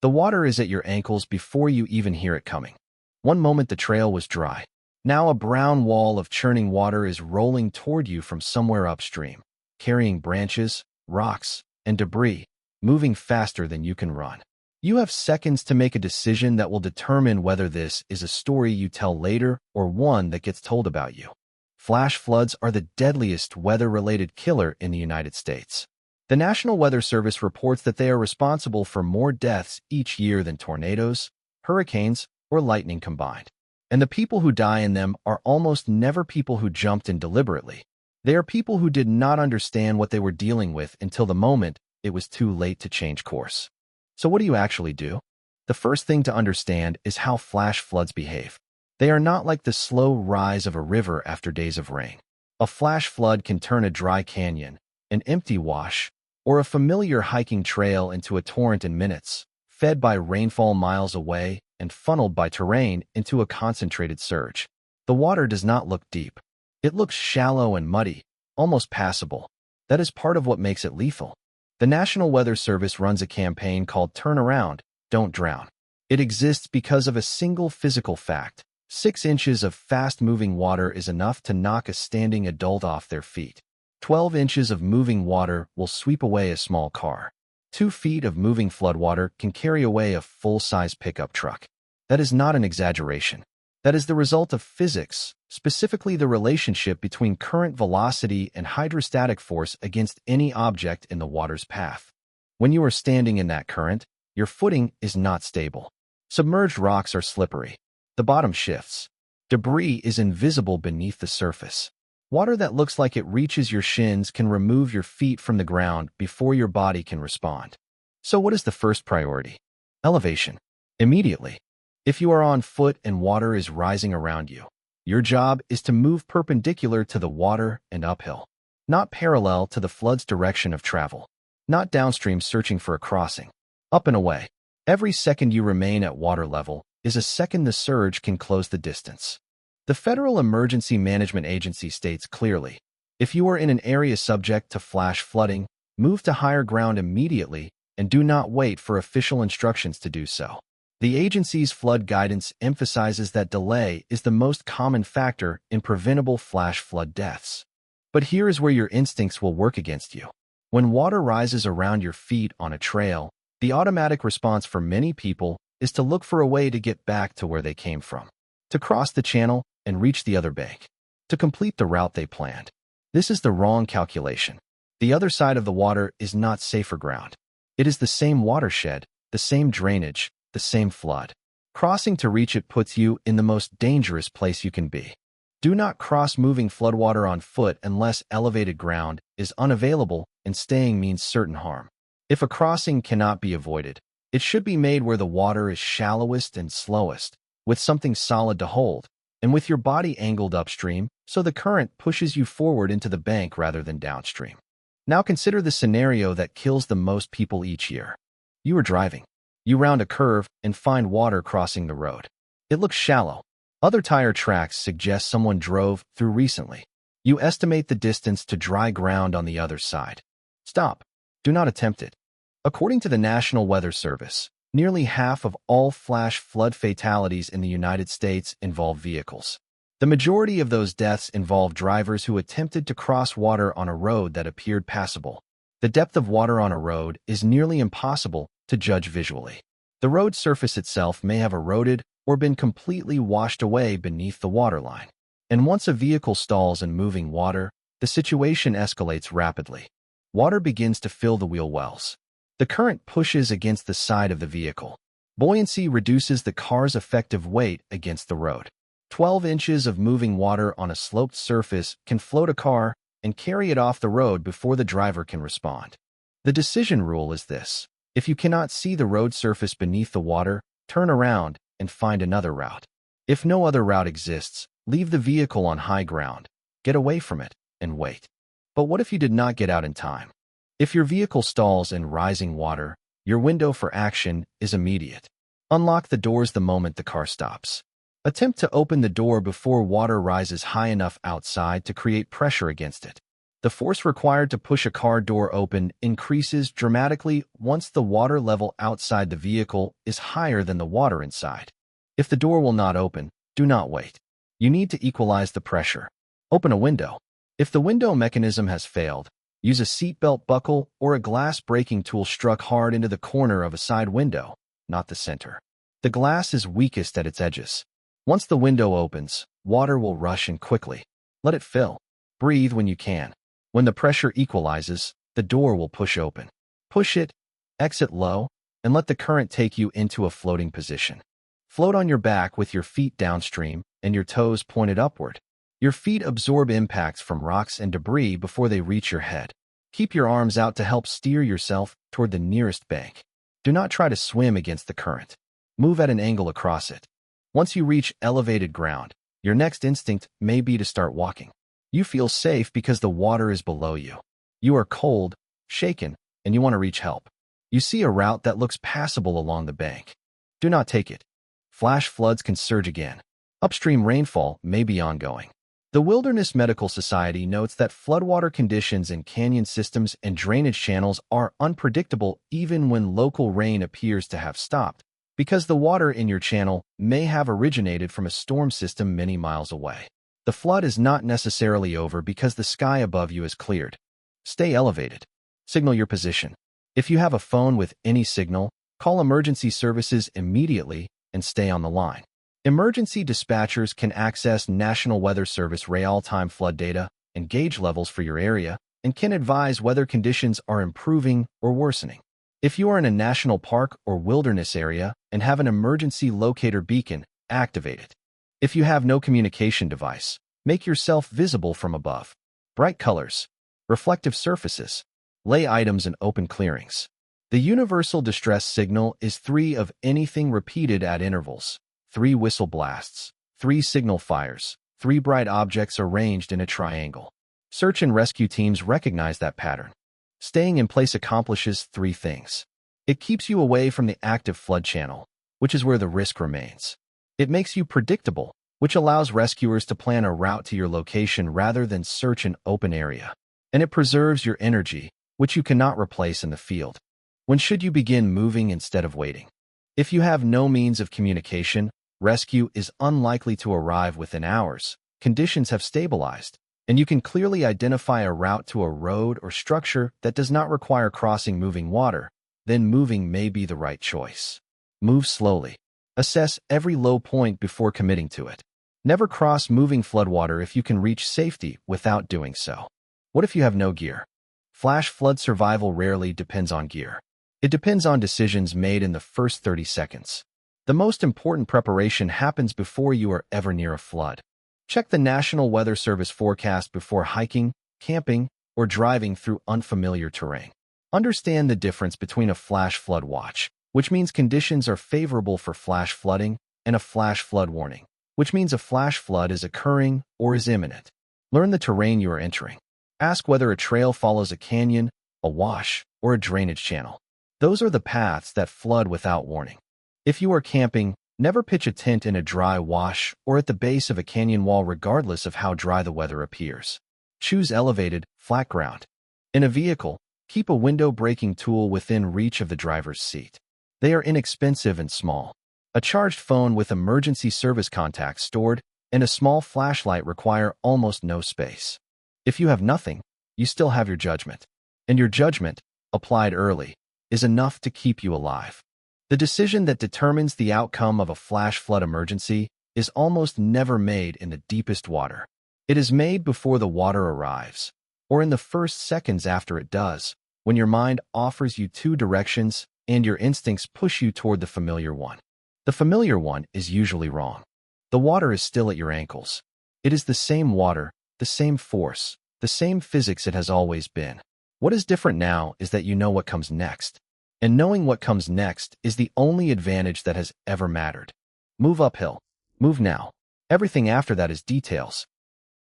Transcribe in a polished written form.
The water is at your ankles before you even hear it coming. One moment the trail was dry. Now a brown wall of churning water is rolling toward you from somewhere upstream, carrying branches, rocks, and debris, moving faster than you can run. You have seconds to make a decision that will determine whether this is a story you tell later or one that gets told about you. Flash floods are the deadliest weather-related killer in the United States. The National Weather Service reports that they are responsible for more deaths each year than tornadoes, hurricanes, or lightning combined. And the people who die in them are almost never people who jumped in deliberately. They are people who did not understand what they were dealing with until the moment it was too late to change course. So what do you actually do? The first thing to understand is how flash floods behave. They are not like the slow rise of a river after days of rain. A flash flood can turn a dry canyon, an empty wash, or a familiar hiking trail into a torrent in minutes, fed by rainfall miles away and funneled by terrain into a concentrated surge. The water does not look deep. It looks shallow and muddy, almost passable. That is part of what makes it lethal. The National Weather Service runs a campaign called Turn Around, Don't Drown. It exists because of a single physical fact. 6 inches of fast-moving water is enough to knock a standing adult off their feet. 12 inches of moving water will sweep away a small car. 2 feet of moving floodwater can carry away a full-size pickup truck. That is not an exaggeration. That is the result of physics, specifically the relationship between current velocity and hydrostatic force against any object in the water's path. When you are standing in that current, your footing is not stable. Submerged rocks are slippery. The bottom shifts. Debris is invisible beneath the surface. Water that looks like it reaches your shins can remove your feet from the ground before your body can respond. So what is the first priority? Elevation. Immediately. If you are on foot and water is rising around you, your job is to move perpendicular to the water and uphill, not parallel to the flood's direction of travel, not downstream searching for a crossing, up and away. Every second you remain at water level is a second the surge can close the distance. The Federal Emergency Management Agency states clearly, if you are in an area subject to flash flooding, move to higher ground immediately and do not wait for official instructions to do so. The agency's flood guidance emphasizes that delay is the most common factor in preventable flash flood deaths. But here is where your instincts will work against you. When water rises around your feet on a trail, the automatic response for many people is to look for a way to get back to where they came from, to cross the channel and reach the other bank, to complete the route they planned. This is the wrong calculation. The other side of the water is not safer ground. It is the same watershed, the same drainage, the same flood. Crossing to reach it puts you in the most dangerous place you can be. Do not cross moving floodwater on foot unless elevated ground is unavailable and staying means certain harm. If a crossing cannot be avoided, it should be made where the water is shallowest and slowest, with something solid to hold, and with your body angled upstream so the current pushes you forward into the bank rather than downstream. Now consider the scenario that kills the most people each year. You are driving. You round a curve and find water crossing the road. It looks shallow. Other tire tracks suggest someone drove through recently. You estimate the distance to dry ground on the other side. Stop. Do not attempt it. According to the National Weather Service, nearly half of all flash flood fatalities in the United States involve vehicles. The majority of those deaths involve drivers who attempted to cross water on a road that appeared passable. The depth of water on a road is nearly impossible to judge visually. The road surface itself may have eroded or been completely washed away beneath the waterline. And once a vehicle stalls in moving water, the situation escalates rapidly. Water begins to fill the wheel wells. The current pushes against the side of the vehicle. Buoyancy reduces the car's effective weight against the road. 12 inches of moving water on a sloped surface can float a car and carry it off the road before the driver can respond. The decision rule is this. If you cannot see the road surface beneath the water, turn around and find another route. If no other route exists, leave the vehicle on high ground, get away from it, and wait. But what if you did not get out in time? If your vehicle stalls in rising water, your window for action is immediate. Unlock the doors the moment the car stops. Attempt to open the door before water rises high enough outside to create pressure against it. The force required to push a car door open increases dramatically once the water level outside the vehicle is higher than the water inside. If the door will not open, do not wait. You need to equalize the pressure. Open a window. If the window mechanism has failed, use a seatbelt buckle or a glass breaking tool struck hard into the corner of a side window, not the center. The glass is weakest at its edges. Once the window opens, water will rush in quickly. Let it fill. Breathe when you can. When the pressure equalizes, the door will push open. Push it, exit low, and let the current take you into a floating position. Float on your back with your feet downstream and your toes pointed upward. Your feet absorb impacts from rocks and debris before they reach your head. Keep your arms out to help steer yourself toward the nearest bank. Do not try to swim against the current. Move at an angle across it. Once you reach elevated ground, your next instinct may be to start walking. You feel safe because the water is below you. You are cold, shaken, and you want to reach help. You see a route that looks passable along the bank. Do not take it. Flash floods can surge again. Upstream rainfall may be ongoing. The Wilderness Medical Society notes that floodwater conditions in canyon systems and drainage channels are unpredictable even when local rain appears to have stopped, because the water in your channel may have originated from a storm system many miles away. The flood is not necessarily over because the sky above you is cleared. Stay elevated. Signal your position. If you have a phone with any signal, call emergency services immediately and stay on the line. Emergency dispatchers can access National Weather Service real-time flood data and gauge levels for your area and can advise whether conditions are improving or worsening. If you are in a national park or wilderness area and have an emergency locator beacon, activate it. If you have no communication device, make yourself visible from above. Bright colors, reflective surfaces, lay items in open clearings. The universal distress signal is 3 of anything repeated at intervals, 3 whistle blasts, 3 signal fires, 3 bright objects arranged in a triangle. Search and rescue teams recognize that pattern. Staying in place accomplishes 3 things. It keeps you away from the active flood channel, which is where the risk remains. It makes you predictable, which allows rescuers to plan a route to your location rather than search an open area. And it preserves your energy, which you cannot replace in the field. When should you begin moving instead of waiting? If you have no means of communication, rescue is unlikely to arrive within hours. Conditions have stabilized, and you can clearly identify a route to a road or structure that does not require crossing moving water, then moving may be the right choice. Move slowly. Assess every low point before committing to it. Never cross moving floodwater if you can reach safety without doing so. What if you have no gear? Flash flood survival rarely depends on gear. It depends on decisions made in the first 30 seconds. The most important preparation happens before you are ever near a flood. Check the National Weather Service forecast before hiking, camping, or driving through unfamiliar terrain. Understand the difference between a flash flood watch, which means conditions are favorable for flash flooding, and a flash flood warning, which means a flash flood is occurring or is imminent. Learn the terrain you are entering. Ask whether a trail follows a canyon, a wash, or a drainage channel. Those are the paths that flood without warning. If you are camping, never pitch a tent in a dry wash or at the base of a canyon wall regardless of how dry the weather appears. Choose elevated, flat ground. In a vehicle, keep a window-breaking tool within reach of the driver's seat. They are inexpensive and small. A charged phone with emergency service contacts stored and a small flashlight require almost no space. If you have nothing, you still have your judgment. And your judgment, applied early, is enough to keep you alive. The decision that determines the outcome of a flash flood emergency is almost never made in the deepest water. It is made before the water arrives, or in the first seconds after it does, when your mind offers you 2 directions and your instincts push you toward the familiar one. The familiar one is usually wrong. The water is still at your ankles. It is the same water, the same force, the same physics it has always been. What is different now is that you know what comes next. And knowing what comes next is the only advantage that has ever mattered. Move uphill. Move now. Everything after that is details,